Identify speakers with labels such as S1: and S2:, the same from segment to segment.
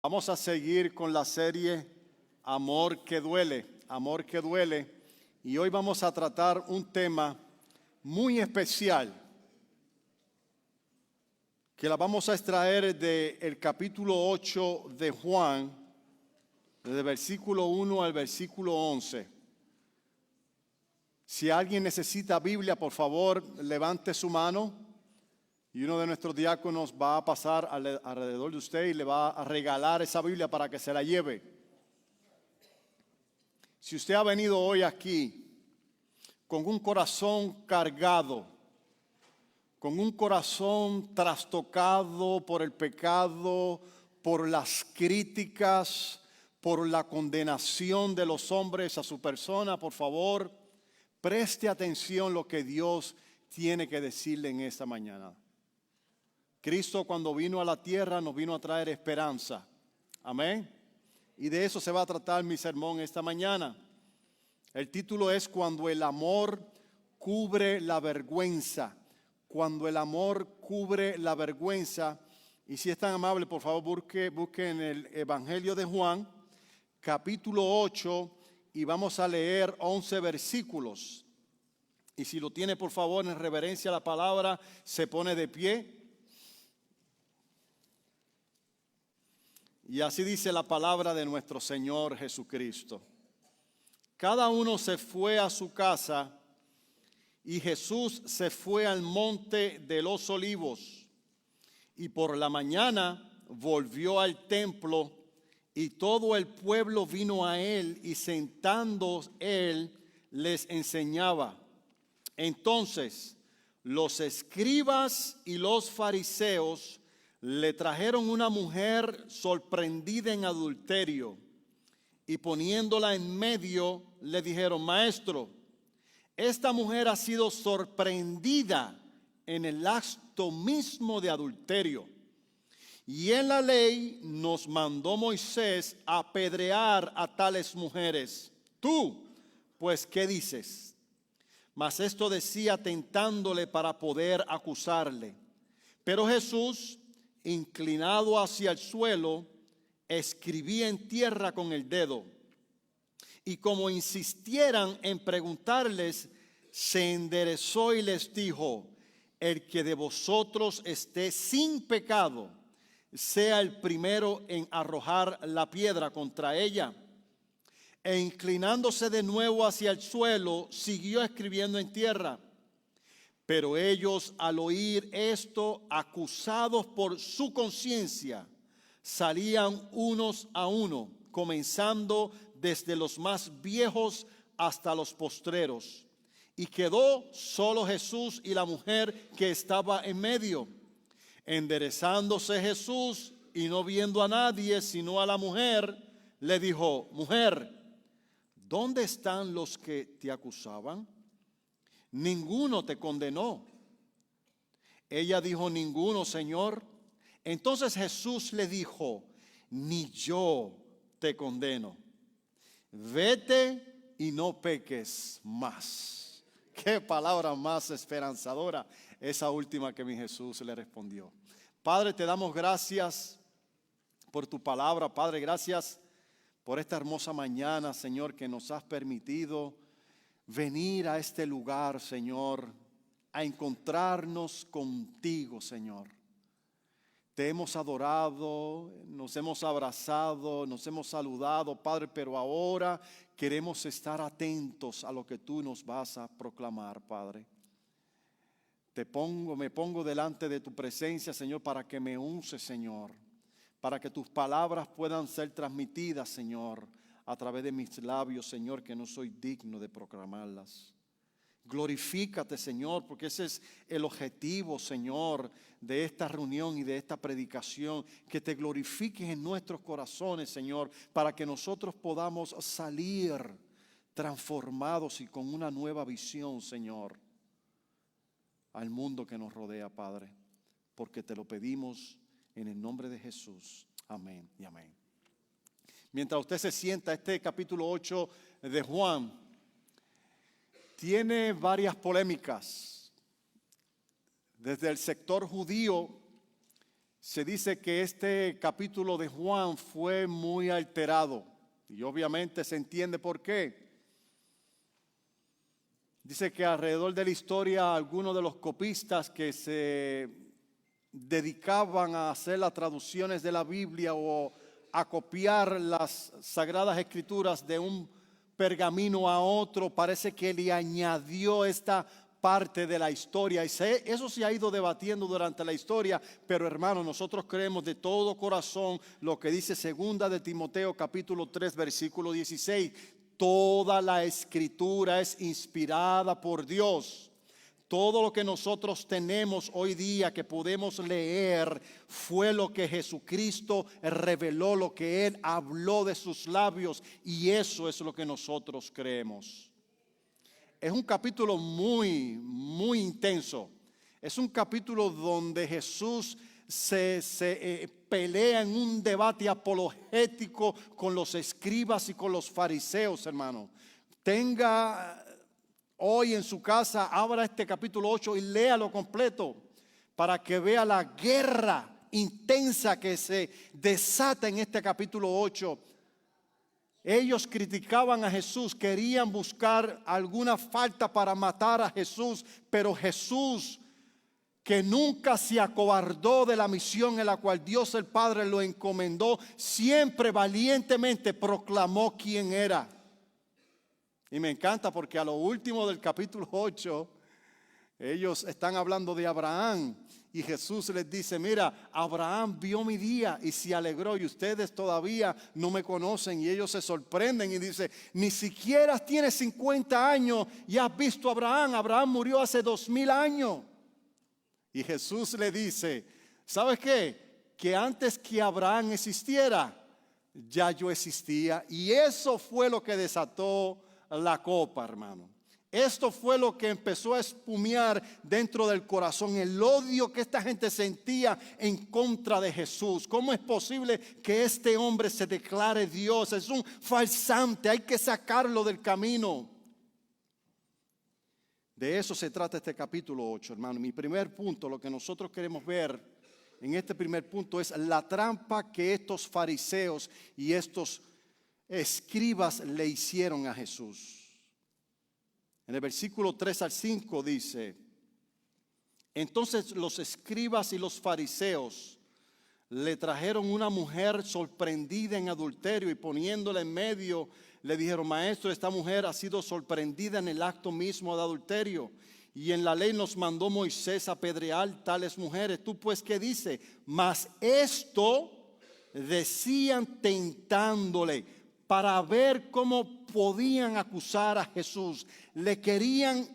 S1: Vamos a seguir con la serie Amor que duele, Amor que duele. Y hoy vamos a tratar un tema muy especial que la vamos a extraer del capítulo 8 de Juan, desde el versículo 1 al versículo 11. Si alguien necesita Biblia, por favor, levante su mano. Y uno de nuestros diáconos va a pasar alrededor de usted y le va a regalar esa Biblia para que se la lleve. Si usted ha venido hoy aquí con un corazón cargado, con un corazón trastocado por el pecado, por las críticas, por la condenación de los hombres a su persona, por favor, preste atención a lo que Dios tiene que decirle en esta mañana. Cristo, cuando vino a la tierra, nos vino a traer esperanza. Amén. Y de eso se va a tratar mi sermón esta mañana. El título es Cuando el amor cubre la vergüenza. Cuando el amor cubre la vergüenza. Y si es tan amable, por favor, busque en el Evangelio de Juan, capítulo 8, y vamos a leer 11 versículos. Y si lo tiene, por favor, en reverencia a la palabra, se pone de pie. Y así dice la palabra de nuestro Señor Jesucristo. Cada uno se fue a su casa y Jesús se fue al monte de los olivos. Y por la mañana volvió al templo y todo el pueblo vino a él y sentando él les enseñaba. Entonces los escribas y los fariseos le trajeron una mujer sorprendida en adulterio y poniéndola en medio le dijeron: Maestro, esta mujer ha sido sorprendida en el acto mismo de adulterio. Y en la ley nos mandó Moisés apedrear a tales mujeres. Tú, pues, ¿qué dices? Mas esto decía tentándole para poder acusarle. Pero Jesús, inclinado hacia el suelo, escribía en tierra con el dedo. Y como insistieran en preguntarles, se enderezó y les dijo: el que de vosotros esté sin pecado, sea el primero en arrojar la piedra contra ella. E inclinándose de nuevo hacia el suelo, siguió escribiendo en tierra. Pero ellos, al oír esto, acusados por su conciencia, salían unos a uno, comenzando desde los más viejos hasta los postreros. Y quedó solo Jesús y la mujer que estaba en medio. Enderezándose Jesús y no viendo a nadie sino a la mujer, le dijo: Mujer, ¿dónde están los que te acusaban? Ninguno te condenó. Ella dijo: ninguno, Señor. Entonces Jesús le dijo: ni yo te condeno. Vete y no peques más. Qué palabra más esperanzadora esa última que mi Jesús le respondió. Padre, te damos gracias por tu palabra. Padre, gracias por esta hermosa mañana, Señor, que nos has permitido venir a este lugar, Señor, a encontrarnos contigo, Señor. Te hemos adorado, nos hemos abrazado, nos hemos saludado, Padre, pero ahora queremos estar atentos a lo que tú nos vas a proclamar, Padre. Me pongo delante de tu presencia, Señor, para que me uses, Señor, para que tus palabras puedan ser transmitidas, Señor, a través de mis labios, Señor, que no soy digno de proclamarlas. Glorifícate, Señor, porque ese es el objetivo, Señor, de esta reunión y de esta predicación. Que te glorifiques en nuestros corazones, Señor, para que nosotros podamos salir transformados y con una nueva visión, Señor, al mundo que nos rodea, Padre. Porque te lo pedimos en el nombre de Jesús. Amén y amén. Mientras usted se sienta, este capítulo 8 de Juan tiene varias polémicas. Desde el sector judío Se dice que este capítulo de Juan fue muy alterado y obviamente se entiende por qué. Dice que alrededor de la historia algunos de los copistas que se dedicaban a hacer las traducciones de la Biblia o a copiar las Sagradas Escrituras de un pergamino a otro, parece que le añadió esta parte de la historia. Y eso se ha ido debatiendo durante la historia, pero hermanos, nosotros creemos de todo corazón lo que dice segunda de Timoteo capítulo 3 versículo 16. Toda la escritura es inspirada por Dios. Todo lo que nosotros tenemos hoy día que podemos leer fue lo que Jesucristo reveló, lo que Él habló de sus labios, y eso es lo que nosotros creemos. Es un capítulo muy intenso. Es un capítulo donde Jesús se pelea en un debate apologético con los escribas y con los fariseos, hermano. Tenga hoy en su casa, abra este capítulo 8 y léalo completo para que vea la guerra intensa que se desata en este capítulo 8. Ellos criticaban a Jesús, querían buscar alguna falta para matar a Jesús, pero Jesús, que nunca se acobardó de la misión en la cual Dios el Padre lo encomendó, siempre valientemente proclamó quién era. Y me encanta porque a lo último del capítulo 8, ellos están hablando de Abraham y Jesús les dice, mira, Abraham vio mi día y se alegró y ustedes todavía no me conocen. Y ellos se sorprenden y dicen, ni siquiera tienes 50 años y has visto a Abraham. Abraham murió hace 2000 años. Y Jesús le dice, ¿sabes qué? Que antes que Abraham existiera, ya yo existía. Y eso fue lo que desató la copa, hermano. Esto fue lo que empezó a espumear dentro del corazón, el odio que esta gente sentía en contra de Jesús. ¿Cómo es posible que este hombre se declare Dios? Es un farsante, hay que sacarlo del camino. De eso se trata este capítulo 8, hermano. Mi primer punto, lo que nosotros queremos ver en este primer punto es la trampa que estos fariseos y estos escribas le hicieron a Jesús. En el versículo 3 al 5 dice, entonces los escribas y los fariseos le trajeron una mujer sorprendida en adulterio y poniéndola en medio, le dijeron, maestro, esta mujer ha sido sorprendida en el acto mismo de adulterio. Y en la ley nos mandó Moisés apedrear tales mujeres. ¿Tú pues qué dices? Mas esto decían tentándole para ver cómo podían acusar a Jesús. Le querían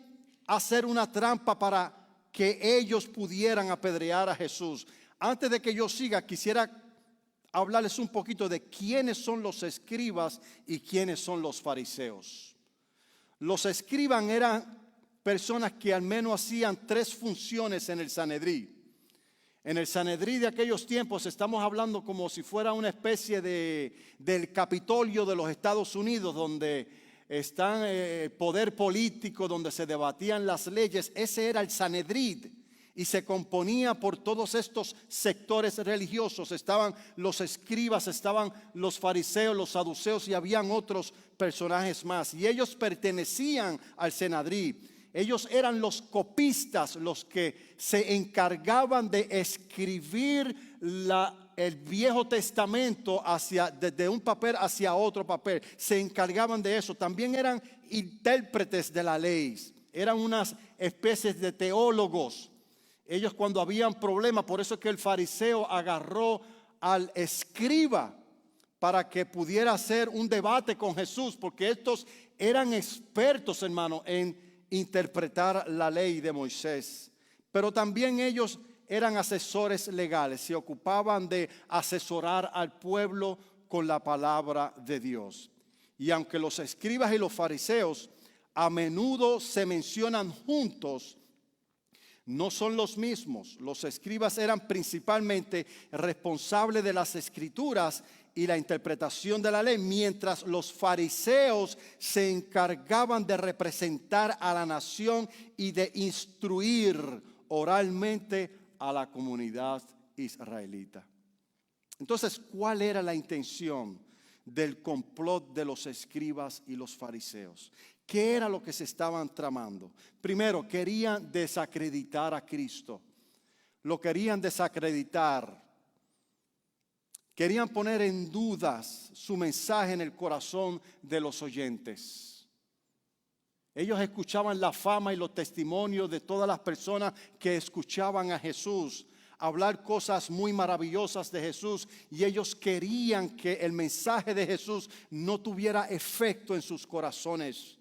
S1: hacer una trampa para que ellos pudieran apedrear a Jesús. Antes de que yo siga, quisiera hablarles un poquito de quiénes son los escribas y quiénes son los fariseos. Los escribas eran personas que al menos hacían 3 funciones en el Sanedrín. En el Sanedrín de aquellos tiempos estamos hablando como si fuera una especie del Capitolio de los Estados Unidos, donde está el poder político, donde se debatían las leyes. Ese era el Sanedrín y se componía por todos estos sectores religiosos. Estaban los escribas, estaban los fariseos, los saduceos y habían otros personajes más. Y ellos pertenecían al Sanedrín. Ellos eran los copistas, los que se encargaban de escribir el Viejo Testamento desde un papel hacia otro papel. Se encargaban de eso. También eran intérpretes de la ley. Eran unas especies de teólogos. Ellos cuando habían problemas, por eso es que el fariseo agarró al escriba para que pudiera hacer un debate con Jesús, porque estos eran expertos, hermano, en interpretar la ley de Moisés. Pero también ellos eran asesores legales, se ocupaban de asesorar al pueblo con la palabra de Dios. Y aunque los escribas y los fariseos a menudo se mencionan juntos, no son los mismos. Los escribas eran principalmente responsables de las escrituras y la interpretación de la ley, mientras los fariseos se encargaban de representar a la nación y de instruir oralmente a la comunidad israelita. Entonces, ¿cuál era la intención del complot de los escribas y los fariseos? ¿Qué era lo que se estaban tramando? Primero, querían desacreditar a Cristo. Lo querían desacreditar. Querían poner en dudas su mensaje en el corazón de los oyentes. Ellos escuchaban la fama y los testimonios de todas las personas que escuchaban a Jesús hablar cosas muy maravillosas de Jesús, y ellos querían que el mensaje de Jesús no tuviera efecto en sus corazones.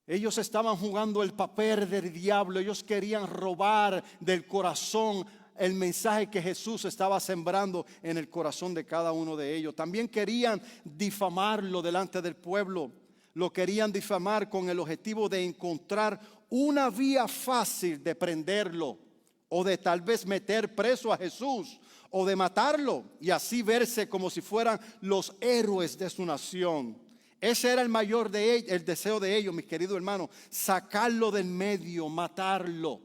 S1: Ellos estaban jugando el papel del diablo. Ellos querían robar del corazón el mensaje que Jesús estaba sembrando en el corazón de cada uno de ellos. También querían difamarlo delante del pueblo. Lo querían difamar con el objetivo de encontrar una vía fácil de prenderlo, o de tal vez meter preso a Jesús, o de matarlo y así verse como si fueran los héroes de su nación. Ese era el deseo de ellos, mis queridos hermanos, sacarlo del medio, matarlo.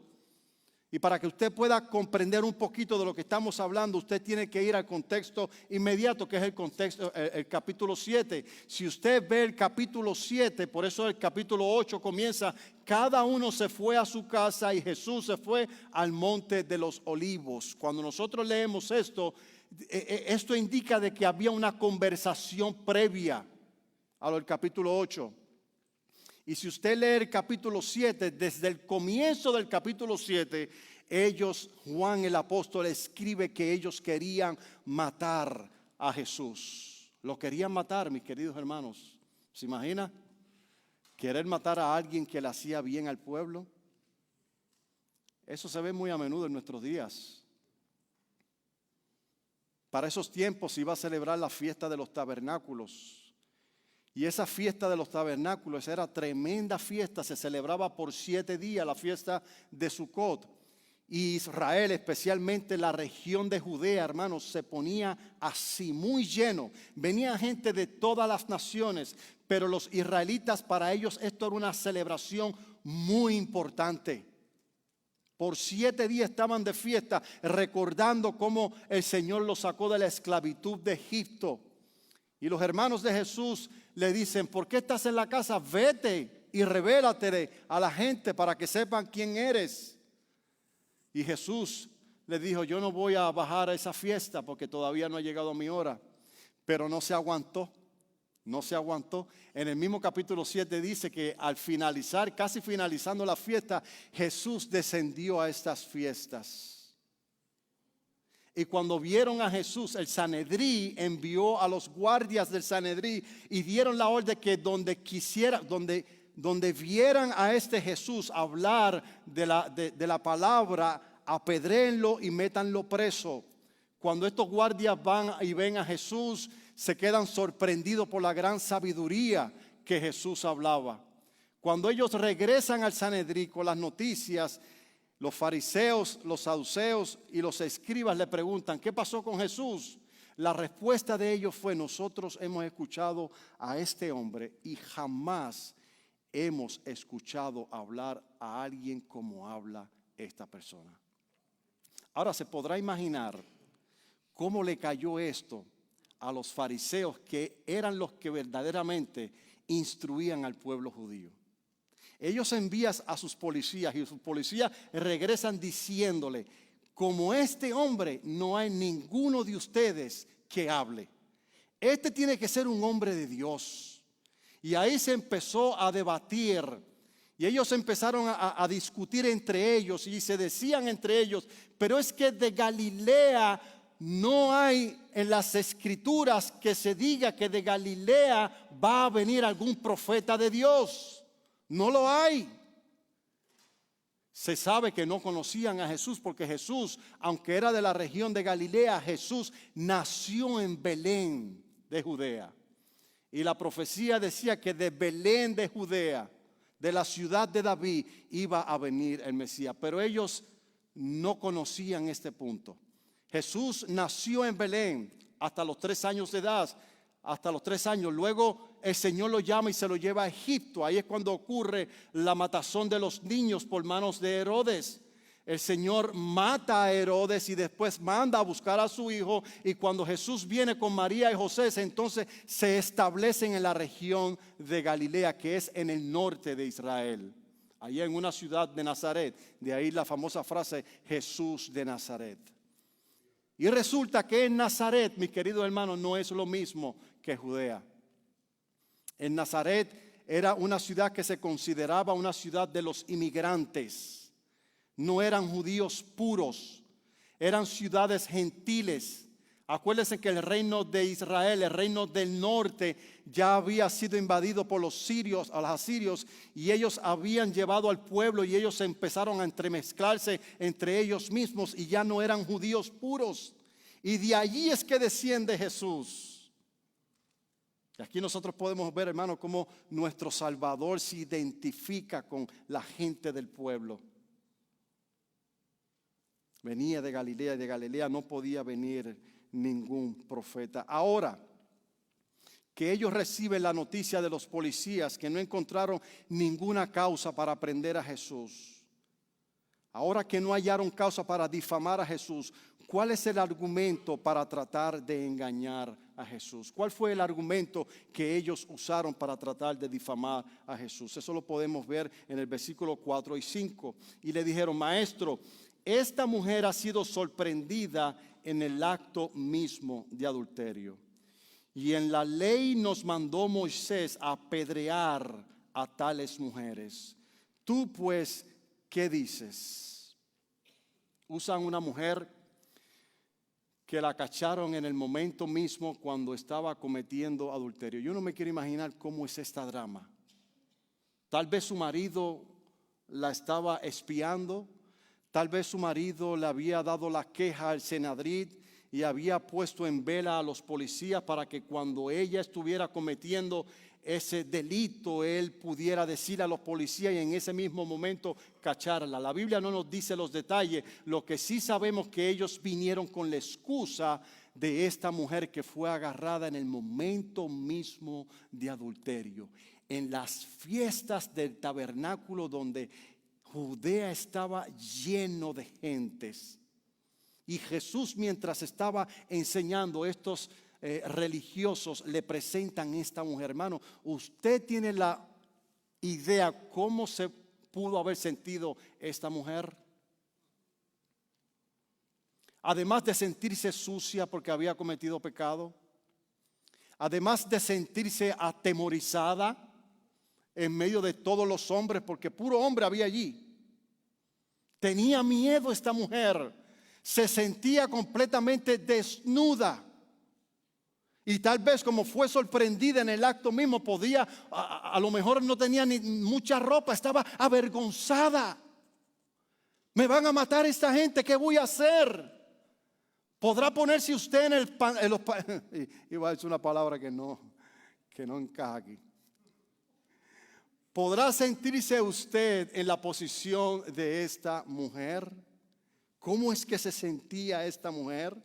S1: Y para que usted pueda comprender un poquito de lo que estamos hablando, usted tiene que ir al contexto inmediato, que es el contexto, el capítulo 7. Si usted ve el capítulo 7, por eso el capítulo 8 comienza: cada uno se fue a su casa y Jesús se fue al monte de los olivos. Cuando nosotros leemos esto, esto indica de que había una conversación previa al capítulo 8. Y si usted lee el capítulo 7, desde el comienzo del capítulo 7, Juan el apóstol escribe que ellos querían matar a Jesús. Lo querían matar, mis queridos hermanos. ¿Se imagina? Querer matar a alguien que le hacía bien al pueblo. Eso se ve muy a menudo en nuestros días. Para esos tiempos se iba a celebrar la fiesta de los tabernáculos. Y esa fiesta de los tabernáculos era tremenda fiesta, se celebraba por 7 días, la fiesta de Sucot. Y Israel, especialmente la región de Judea, hermanos, se ponía así muy lleno. Venía gente de todas las naciones, pero los israelitas, para ellos esto era una celebración muy importante. Por 7 días estaban de fiesta, recordando cómo el Señor los sacó de la esclavitud de Egipto. Y los hermanos de Jesús le dicen: ¿por qué estás en la casa? Vete y revélate a la gente para que sepan quién eres. Y Jesús le dijo: yo no voy a bajar a esa fiesta porque todavía no ha llegado mi hora. Pero no se aguantó, no se aguantó. En el mismo capítulo 7 dice que al finalizar, casi finalizando la fiesta, Jesús descendió a estas fiestas. Y cuando vieron a Jesús, el Sanedrí envió a los guardias del Sanedrí y dieron la orden que donde vieran a este Jesús hablar de la palabra, apedréenlo y métanlo preso. Cuando estos guardias van y ven a Jesús, se quedan sorprendidos por la gran sabiduría que Jesús hablaba. Cuando ellos regresan al Sanedrí con las noticias, los fariseos, los saduceos y los escribas le preguntan: ¿qué pasó con Jesús? La respuesta de ellos fue: nosotros hemos escuchado a este hombre y jamás hemos escuchado hablar a alguien como habla esta persona. Ahora se podrá imaginar cómo le cayó esto a los fariseos, que eran los que verdaderamente instruían al pueblo judío. Ellos envían a sus policías y sus policías regresan diciéndole: como este hombre no hay ninguno de ustedes que hable. Este tiene que ser un hombre de Dios. Y ahí se empezó a debatir. Y ellos empezaron a discutir entre ellos y se decían entre ellos: pero es que de Galilea no hay en las escrituras que se diga que de Galilea va a venir algún profeta de Dios. No lo hay. Se sabe que no conocían a Jesús porque Jesús, aunque era de la región de Galilea, Jesús nació en Belén de Judea. Y la profecía decía que de Belén de Judea, de la ciudad de David, iba a venir el Mesías. Pero ellos no conocían este punto. Jesús nació en Belén hasta los 3 años de edad. Hasta los 3 años. Luego el Señor lo llama y se lo lleva a Egipto. Ahí es cuando ocurre la matazón de los niños por manos de Herodes. El Señor mata a Herodes y después manda a buscar a su hijo. Y cuando Jesús viene con María y José, entonces se establecen en la región de Galilea, que es en el norte de Israel. Allá en una ciudad de Nazaret. De ahí la famosa frase, Jesús de Nazaret. Y resulta que en Nazaret, mis queridos hermanos, no es lo mismo que Judea. En Nazaret era una ciudad que se consideraba una ciudad de los inmigrantes. No eran judíos puros, eran ciudades gentiles. Acuérdense que el reino de Israel, el reino del norte, ya había sido invadido por los sirios, a los asirios, y ellos habían llevado al pueblo y ellos empezaron a entremezclarse entre ellos mismos y ya no eran judíos puros. Y de allí es que desciende Jesús. Y aquí nosotros podemos ver, hermano, cómo nuestro Salvador se identifica con la gente del pueblo. Venía de Galilea y de Galilea no podía venir ningún profeta. Ahora que ellos reciben la noticia de los policías que no encontraron ninguna causa para prender a Jesús. Ahora que no hallaron causa para difamar a Jesús, ¿cuál es el argumento para tratar de engañar a Jesús? ¿Cuál fue el argumento que ellos usaron para tratar de difamar a Jesús? Eso lo podemos ver en el versículo 4 y 5. Y le dijeron: Maestro, esta mujer ha sido sorprendida en el acto mismo de adulterio. Y en la ley nos mandó Moisés a apedrear a tales mujeres. Tú pues, ¿qué dices? Usan una mujer que la cacharon en el momento mismo cuando estaba cometiendo adulterio. Yo no me quiero imaginar cómo es esta drama. Tal vez su marido la estaba espiando. Tal vez su marido le había dado la queja al Senadrit y había puesto en vela a los policías para que cuando ella estuviera cometiendo ese delito, él pudiera decir a los policías y en ese mismo momento cacharla. La Biblia no nos dice los detalles. Lo que sí sabemos que ellos vinieron con la excusa de esta mujer que fue agarrada en el momento mismo de adulterio. En las fiestas del tabernáculo donde Judea estaba lleno de gentes. Y Jesús, mientras estaba enseñando, estos religiosos le presentan a esta mujer. Hermano, usted tiene la idea cómo se pudo haber sentido esta mujer. Además de sentirse sucia porque había cometido pecado, además de sentirse atemorizada en medio de todos los hombres, porque puro hombre había allí. Tenía miedo esta mujer, se sentía completamente desnuda. Y tal vez como fue sorprendida en el acto mismo, podía, a lo mejor no tenía ni mucha ropa, estaba avergonzada. Me van a matar esta gente, ¿qué voy a hacer? ¿Podrá ponerse usted en los iba a decir una palabra que no encaja aquí. ¿Podrá sentirse usted en la posición de esta mujer? ¿Cómo es que se sentía esta mujer?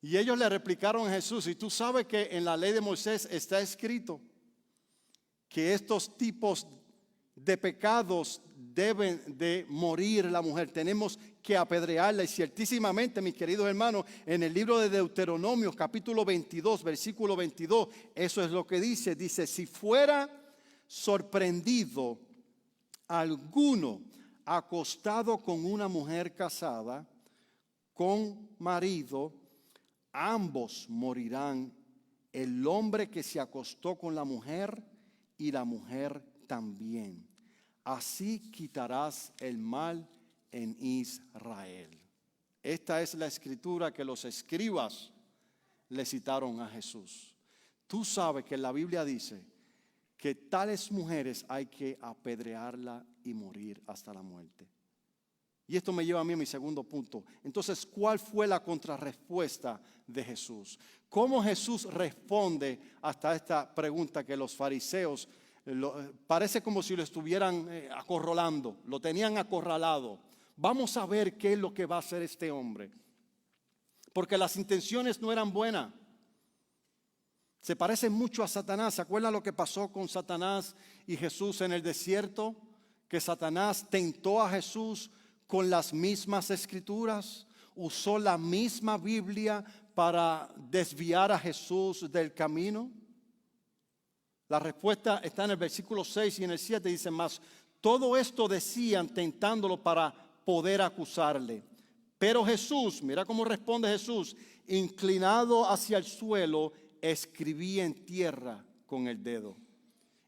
S1: Y ellos le replicaron a Jesús: y tú sabes que en la ley de Moisés está escrito que estos tipos de pecados deben de morir la mujer. Tenemos que apedrearla. Y ciertísimamente, mis queridos hermanos, en el libro de Deuteronomio, capítulo 22, versículo 22, eso es lo que dice. Dice: si fuera sorprendido alguno acostado con una mujer casada, con marido, ambos morirán, el hombre que se acostó con la mujer y la mujer también. Así quitarás el mal en Israel. Esta es la escritura que los escribas le citaron a Jesús. Tú sabes que la Biblia dice que tales mujeres hay que apedrearla y morir hasta la muerte. Y esto me lleva a mí a mi segundo punto. Entonces, ¿cuál fue la contrarrespuesta de Jesús? ¿Cómo Jesús responde hasta esta pregunta que los fariseos parece como si lo estuvieran acorralando, lo tenían acorralado? Vamos a ver qué es lo que va a hacer este hombre, porque las intenciones no eran buenas. Se parece mucho a Satanás. ¿Se acuerdan lo que pasó con Satanás y Jesús en el desierto? que Satanás tentó a Jesús con las mismas escrituras? ¿Usó la misma Biblia para desviar a Jesús del camino? La respuesta está en el versículo 6 y en el 7. Dice más: todo esto decían tentándolo para poder acusarle. Pero Jesús, mira cómo responde Jesús, inclinado hacia el suelo, escribía en tierra con el dedo.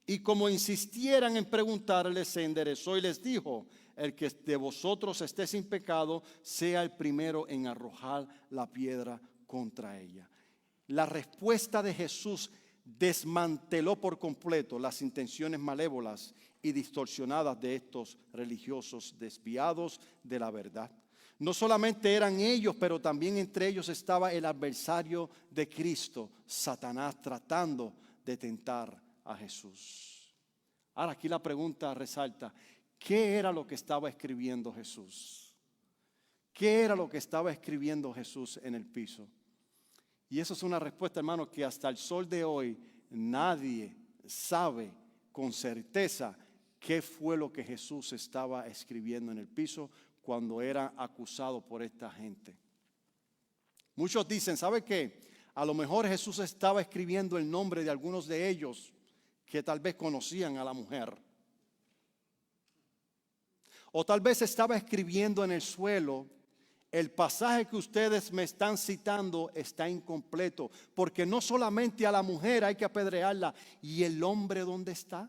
S1: Y como insistieran en preguntarle, se enderezó y les dijo: el que de vosotros esté sin pecado, sea el primero en arrojar la piedra contra ella. La respuesta de Jesús desmanteló por completo las intenciones malévolas y distorsionadas de estos religiosos desviados de la verdad. No solamente eran ellos, pero también entre ellos estaba el adversario de Cristo, Satanás, tratando de tentar a Jesús. Ahora aquí la pregunta resalta: ¿qué era lo que estaba escribiendo Jesús? ¿Qué era lo que estaba escribiendo Jesús en el piso? Y eso es una respuesta, hermano, que hasta el sol de hoy nadie sabe con certeza qué fue lo que Jesús estaba escribiendo en el piso cuando era acusado por esta gente. Muchos dicen, ¿sabe qué? A lo mejor Jesús estaba escribiendo el nombre de algunos de ellos que tal vez conocían a la mujer. O tal vez estaba escribiendo en el suelo: el pasaje que ustedes me están citando está incompleto, porque no solamente a la mujer hay que apedrearla. ¿Y el hombre dónde está?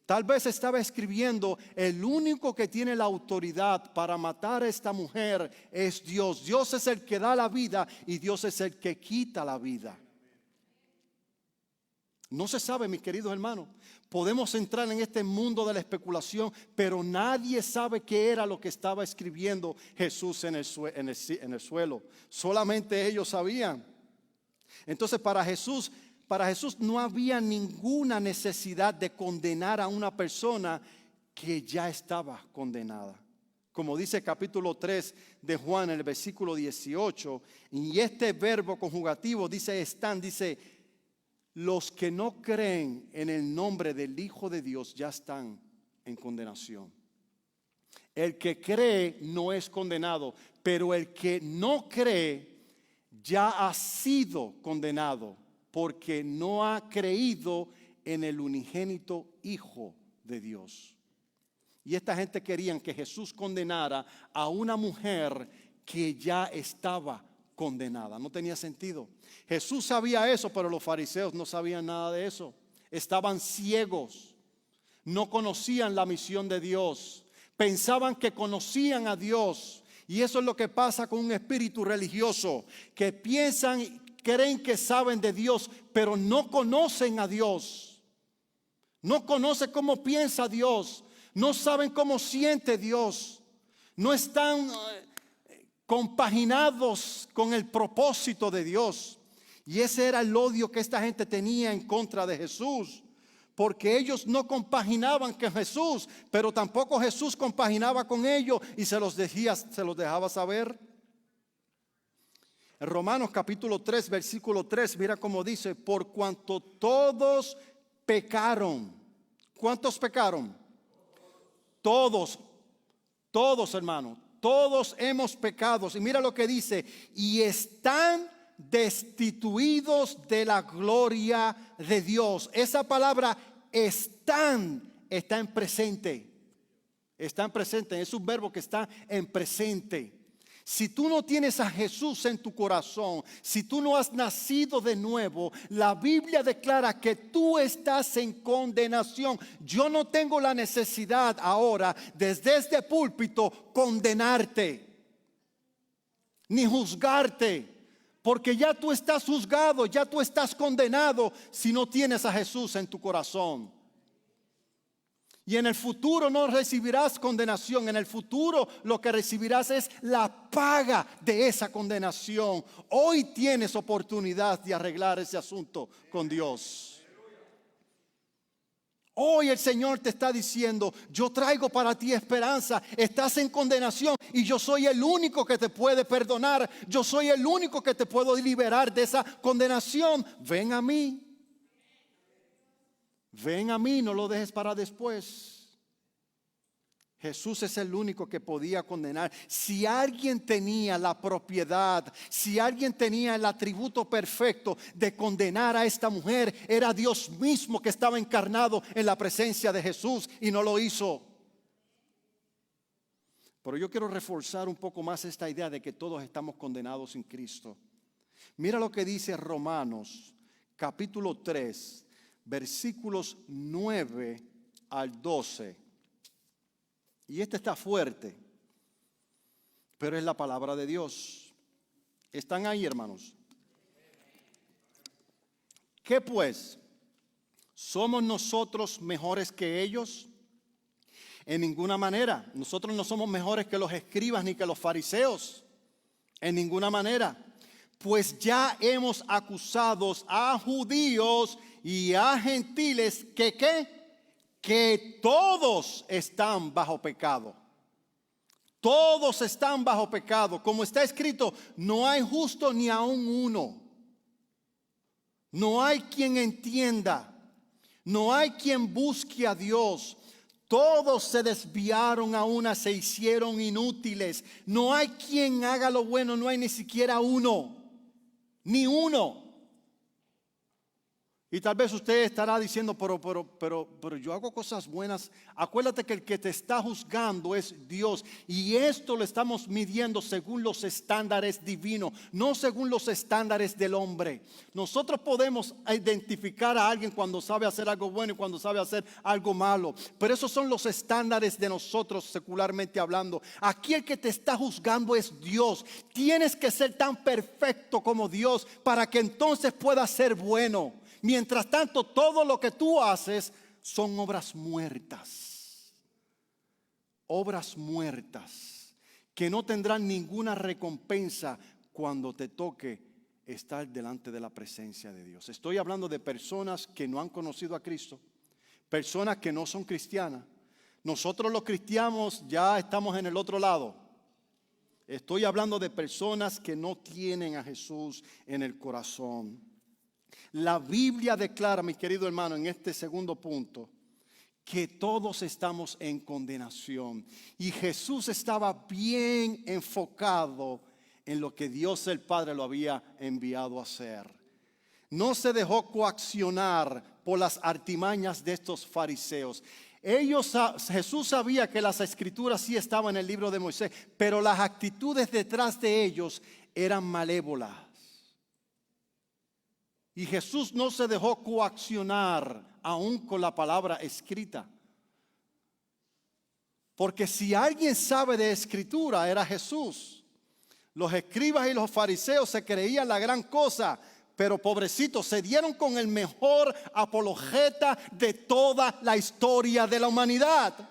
S1: Tal vez estaba escribiendo: el único que tiene la autoridad para matar a esta mujer es Dios. Dios es el que da la vida y Dios es el que quita la vida. No se sabe, mis queridos hermanos. Podemos entrar en este mundo de la especulación, pero nadie sabe qué era lo que estaba escribiendo Jesús en el suelo. Solamente ellos sabían. Entonces para Jesús no había ninguna necesidad de condenar a una persona que ya estaba condenada. Como dice capítulo 3 de Juan, en el versículo 18, y este verbo conjugativo dice están, dice: los que no creen en el nombre del Hijo de Dios ya están en condenación. El que cree no es condenado, pero el que no cree ya ha sido condenado, porque no ha creído en el unigénito Hijo de Dios. Y esta gente querían que Jesús condenara a una mujer que ya estaba condenada. No tenía sentido. Jesús sabía eso, pero los fariseos no sabían nada de eso. Estaban ciegos. No conocían la misión de Dios. Pensaban que conocían a Dios. Y eso es lo que pasa con un espíritu religioso, que piensan, creen que saben de Dios, pero no conocen a Dios. No conocen cómo piensa Dios. No saben cómo siente Dios. No están compaginados con el propósito de Dios. Y ese era el odio que esta gente tenía en contra de Jesús, porque ellos no compaginaban con Jesús, pero tampoco Jesús compaginaba con ellos y se los dejaba saber. En Romanos capítulo 3 versículo 3, mira cómo dice: por cuanto todos pecaron. ¿Cuántos pecaron? Todos, hermano. Todos hemos pecado. Y mira lo que dice: y están destituidos de la gloria de Dios. Esa palabra están está en presente. Está en presente. Es un verbo que está en presente. Si tú no tienes a Jesús en tu corazón, si tú no has nacido de nuevo, la Biblia declara que tú estás en condenación. Yo no tengo la necesidad ahora, desde este púlpito, condenarte, ni juzgarte, porque ya tú estás juzgado, ya tú estás condenado si no tienes a Jesús en tu corazón. Y en el futuro no recibirás condenación. En el futuro lo que recibirás es la paga de esa condenación. Hoy tienes oportunidad de arreglar ese asunto con Dios. Hoy el Señor te está diciendo: yo traigo para ti esperanza. Estás en condenación y yo soy el único que te puede perdonar. Yo soy el único que te puedo liberar de esa condenación. Ven a mí. Ven a mí, no lo dejes para después. Jesús es el único que podía condenar. Si alguien tenía la propiedad, si alguien tenía el atributo perfecto de condenar a esta mujer, era Dios mismo que estaba encarnado en la presencia de Jesús y no lo hizo. Pero yo quiero reforzar un poco más esta idea de que todos estamos condenados en Cristo. Mira lo que dice Romanos capítulo 3, versículos 9 al 12. Y este está fuerte, pero es la palabra de Dios. ¿Están ahí, hermanos? ¿Qué pues? ¿Somos nosotros mejores que ellos? En ninguna manera. Nosotros no somos mejores que los escribas ni que los fariseos. En ninguna manera. Pues ya hemos acusado a judíos y a gentiles que ¿qué? Que todos están bajo pecado. Todos están bajo pecado. Como está escrito, no hay justo ni aun uno. No hay quien entienda. No hay quien busque a Dios. Todos se desviaron a una, se hicieron inútiles. No hay quien haga lo bueno, no hay ni siquiera uno. Ni uno. Y tal vez usted estará diciendo, pero yo hago cosas buenas. Acuérdate que el que te está juzgando es Dios. Y esto lo estamos midiendo según los estándares divinos, no según los estándares del hombre. Nosotros podemos identificar a alguien cuando sabe hacer algo bueno y cuando sabe hacer algo malo. Pero esos son los estándares de nosotros secularmente hablando. Aquí el que te está juzgando es Dios. Tienes que ser tan perfecto como Dios para que entonces puedas ser bueno. Mientras tanto, todo lo que tú haces son obras muertas. Obras muertas que no tendrán ninguna recompensa cuando te toque estar delante de la presencia de Dios. Estoy hablando de personas que no han conocido a Cristo, personas que no son cristianas. Nosotros los cristianos ya estamos en el otro lado. Estoy hablando de personas que no tienen a Jesús en el corazón. La Biblia declara, mi querido hermano, en este segundo punto, que todos estamos en condenación. Y Jesús estaba bien enfocado en lo que Dios el Padre lo había enviado a hacer. No se dejó coaccionar por las artimañas de estos fariseos. Jesús sabía que las escrituras sí estaban en el libro de Moisés, pero las actitudes detrás de ellos eran malévolas. Y Jesús no se dejó coaccionar aún con la palabra escrita. Porque si alguien sabe de escritura era Jesús. Los escribas y los fariseos se creían la gran cosa, pero pobrecitos, se dieron con el mejor apologeta de toda la historia de la humanidad.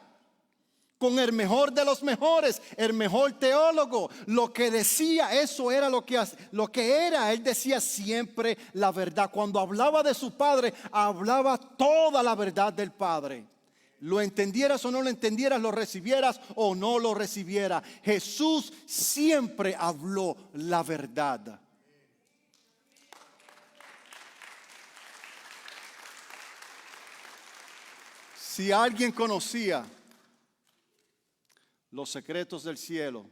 S1: Con el mejor de los mejores, el mejor teólogo. Lo que decía, eso era lo que era. Él decía siempre la verdad. Cuando hablaba de su Padre, hablaba toda la verdad del Padre. Lo entendieras o no lo entendieras, lo recibieras o no lo recibieras. Jesús siempre habló la verdad. Si alguien conocía los secretos del cielo,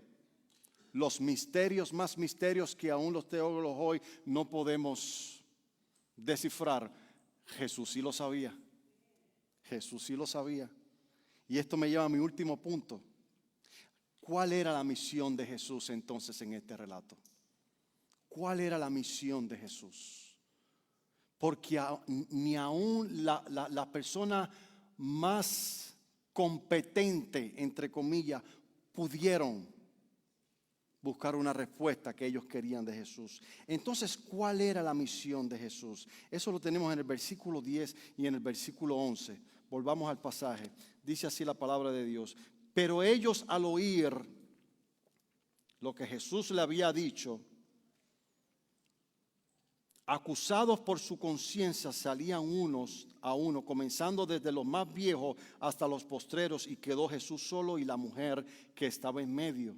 S1: los misterios, más misterios que aún los teólogos hoy no podemos descifrar, Jesús sí lo sabía. Jesús sí lo sabía. Y esto me lleva a mi último punto. ¿Cuál era la misión de Jesús entonces en este relato? ¿Cuál era la misión de Jesús? Porque ni aún la persona más competente, entre comillas, pudieron buscar una respuesta que ellos querían de Jesús. Entonces, ¿cuál era la misión de Jesús? Eso lo tenemos en el versículo 10 y en el versículo 11. Volvamos al pasaje. Dice así la palabra de Dios. Pero ellos, al oír lo que Jesús le había dicho, acusados por su conciencia, salían unos a uno, comenzando desde los más viejos hasta los postreros, y quedó Jesús solo y la mujer que estaba en medio.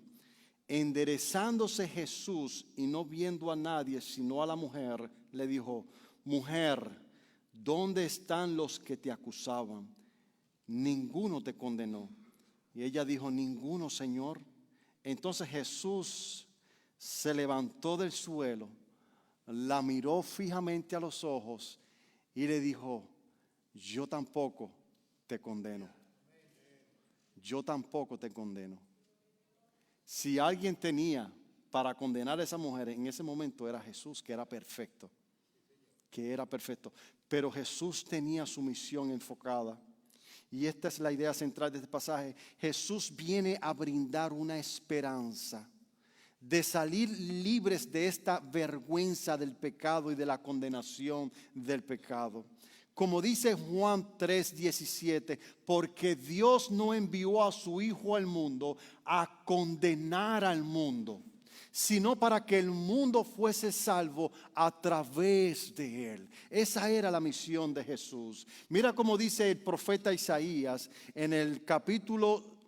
S1: Enderezándose Jesús y no viendo a nadie sino a la mujer, le dijo: Mujer, ¿dónde están los que te acusaban? Ninguno te condenó. Y ella dijo, ninguno, Señor. Entonces Jesús se levantó del suelo, la miró fijamente a los ojos y le dijo, yo tampoco te condeno. Yo tampoco te condeno. Si alguien tenía para condenar a esa mujer en ese momento era Jesús, que era perfecto. Pero Jesús tenía su misión enfocada. Y esta es la idea central de este pasaje. Jesús viene a brindar una esperanza de salir libres de esta vergüenza del pecado y de la condenación del pecado. Como dice Juan 3:17, porque Dios no envió a su Hijo al mundo a condenar al mundo, sino para que el mundo fuese salvo a través de él. Esa era la misión de Jesús. Mira cómo dice el profeta Isaías en el capítulo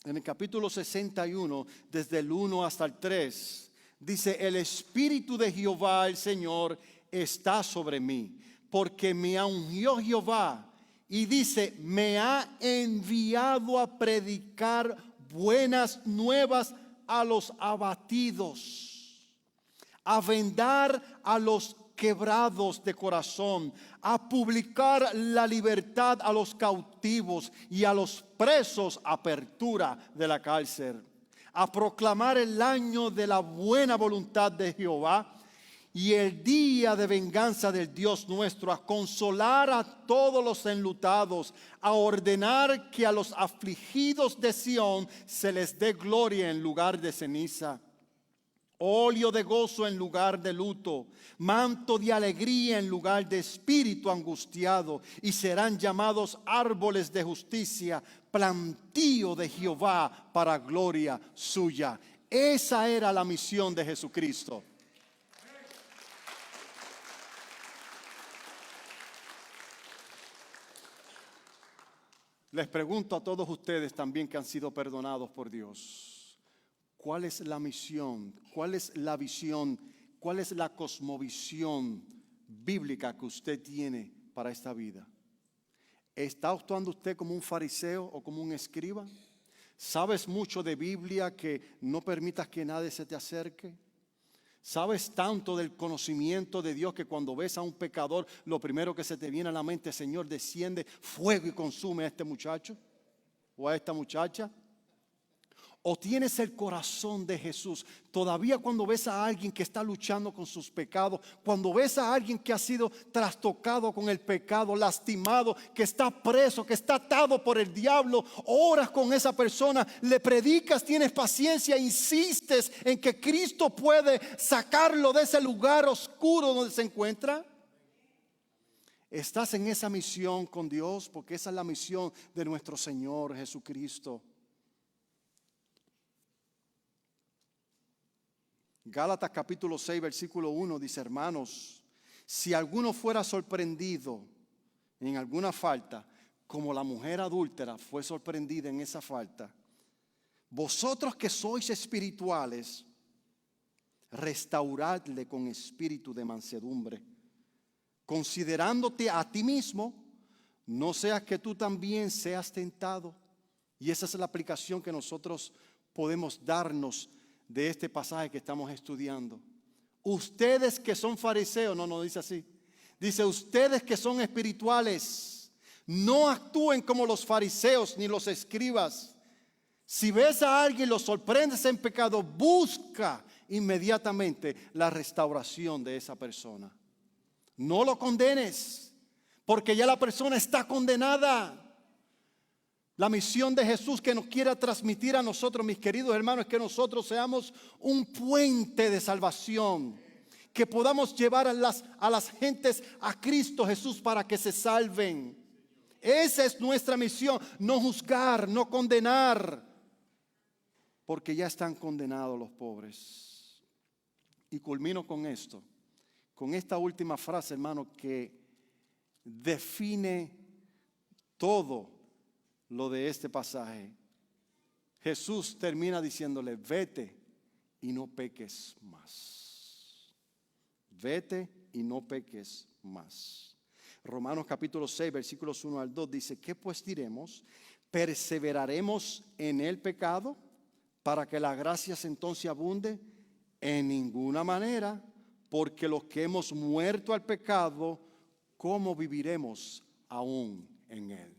S1: 61, desde el 1 hasta el 3. Dice, el Espíritu de Jehová, el Señor, está sobre mí, porque me ungió Jehová. Y dice, me ha enviado a predicar buenas nuevas a los abatidos, a vendar a los quebrados de corazón, a publicar la libertad a los cautivos y a los presos apertura de la cárcel, a proclamar el año de la buena voluntad de Jehová y el día de venganza del Dios nuestro, a consolar a todos los enlutados, a ordenar que a los afligidos de Sión se les dé gloria en lugar de ceniza, óleo de gozo en lugar de luto, manto de alegría en lugar de espíritu angustiado, y serán llamados árboles de justicia, plantío de Jehová para gloria suya. Esa era la misión de Jesucristo. Les pregunto a todos ustedes también que han sido perdonados por Dios, ¿cuál es la misión? ¿Cuál es la visión? ¿Cuál es la cosmovisión bíblica que usted tiene para esta vida? ¿Está actuando usted como un fariseo o como un escriba? ¿Sabes mucho de Biblia que no permitas que nadie se te acerque? ¿Sabes tanto del conocimiento de Dios que cuando ves a un pecador, lo primero que se te viene a la mente, Señor, desciende fuego y consume a este muchacho o a esta muchacha? ¿O tienes el corazón de Jesús? Todavía cuando ves a alguien que está luchando con sus pecados, cuando ves a alguien que ha sido trastocado con el pecado, lastimado, que está preso, que está atado por el diablo, oras con esa persona, le predicas, tienes paciencia, insistes en que Cristo puede sacarlo de ese lugar oscuro donde se encuentra. Estás en esa misión con Dios, porque esa es la misión de nuestro Señor Jesucristo. Gálatas capítulo 6 versículo 1 dice, hermanos, si alguno fuera sorprendido en alguna falta, como la mujer adúltera fue sorprendida en esa falta, vosotros que sois espirituales, restauradle con espíritu de mansedumbre, considerándote a ti mismo, no seas que tú también seas tentado. Y esa es la aplicación que nosotros podemos darnos de este pasaje que estamos estudiando. Ustedes que son fariseos, no dice así. Dice, ustedes que son espirituales, no actúen como los fariseos ni los escribas. Si ves a alguien, lo sorprendes en pecado, busca inmediatamente la restauración de esa persona. No lo condenes, porque ya la persona está condenada. La misión de Jesús que nos quiere transmitir a nosotros, mis queridos hermanos, es que nosotros seamos un puente de salvación, que podamos llevar a las gentes a Cristo Jesús para que se salven. Esa es nuestra misión, no juzgar, no condenar, porque ya están condenados los pobres. Y culmino con esto, con esta última frase, hermano, que define todo lo de este pasaje. Jesús termina diciéndole, vete y no peques más. Vete y no peques más. Romanos capítulo 6, versículos 1 al 2 dice, ¿qué pues diremos? ¿Perseveraremos en el pecado para que la gracia entonces abunde? En ninguna manera, porque los que hemos muerto al pecado, ¿cómo viviremos aún en él?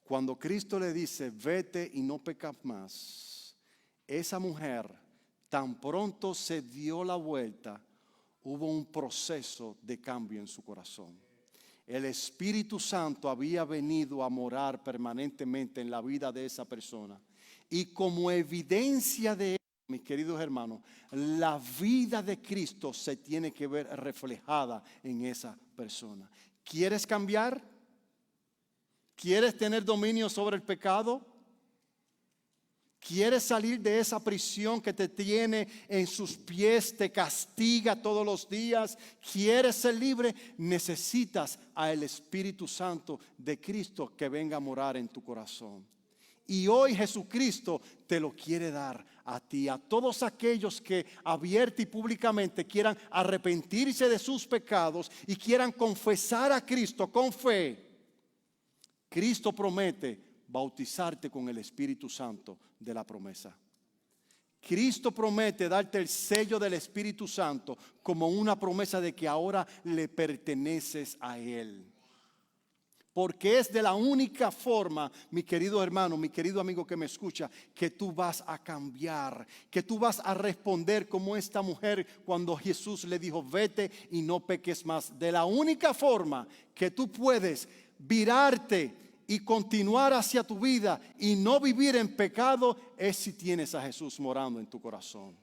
S1: Cuando Cristo le dice, vete y no pecas más, esa mujer tan pronto se dio la vuelta, hubo un proceso de cambio en su corazón. El Espíritu Santo había venido a morar permanentemente en la vida de esa persona. Y como evidencia de ello, mis queridos hermanos, la vida de Cristo se tiene que ver reflejada en esa persona. ¿Quieres cambiar? ¿Quieres tener dominio sobre el pecado? ¿Quieres salir de esa prisión que te tiene en sus pies, te castiga todos los días? ¿Quieres ser libre? Necesitas al Espíritu Santo de Cristo que venga a morar en tu corazón. Y hoy Jesucristo te lo quiere dar a ti, a todos aquellos que abierta y públicamente quieran arrepentirse de sus pecados y quieran confesar a Cristo con fe. Cristo promete bautizarte con el Espíritu Santo de la promesa. Cristo promete darte el sello del Espíritu Santo como una promesa de que ahora le perteneces a Él. Porque es de la única forma, mi querido hermano, mi querido amigo que me escucha, que tú vas a cambiar, que tú vas a responder como esta mujer cuando Jesús le dijo, vete y no peques más. De la única forma que tú puedes virarte y continuar hacia tu vida y no vivir en pecado es si tienes a Jesús morando en tu corazón.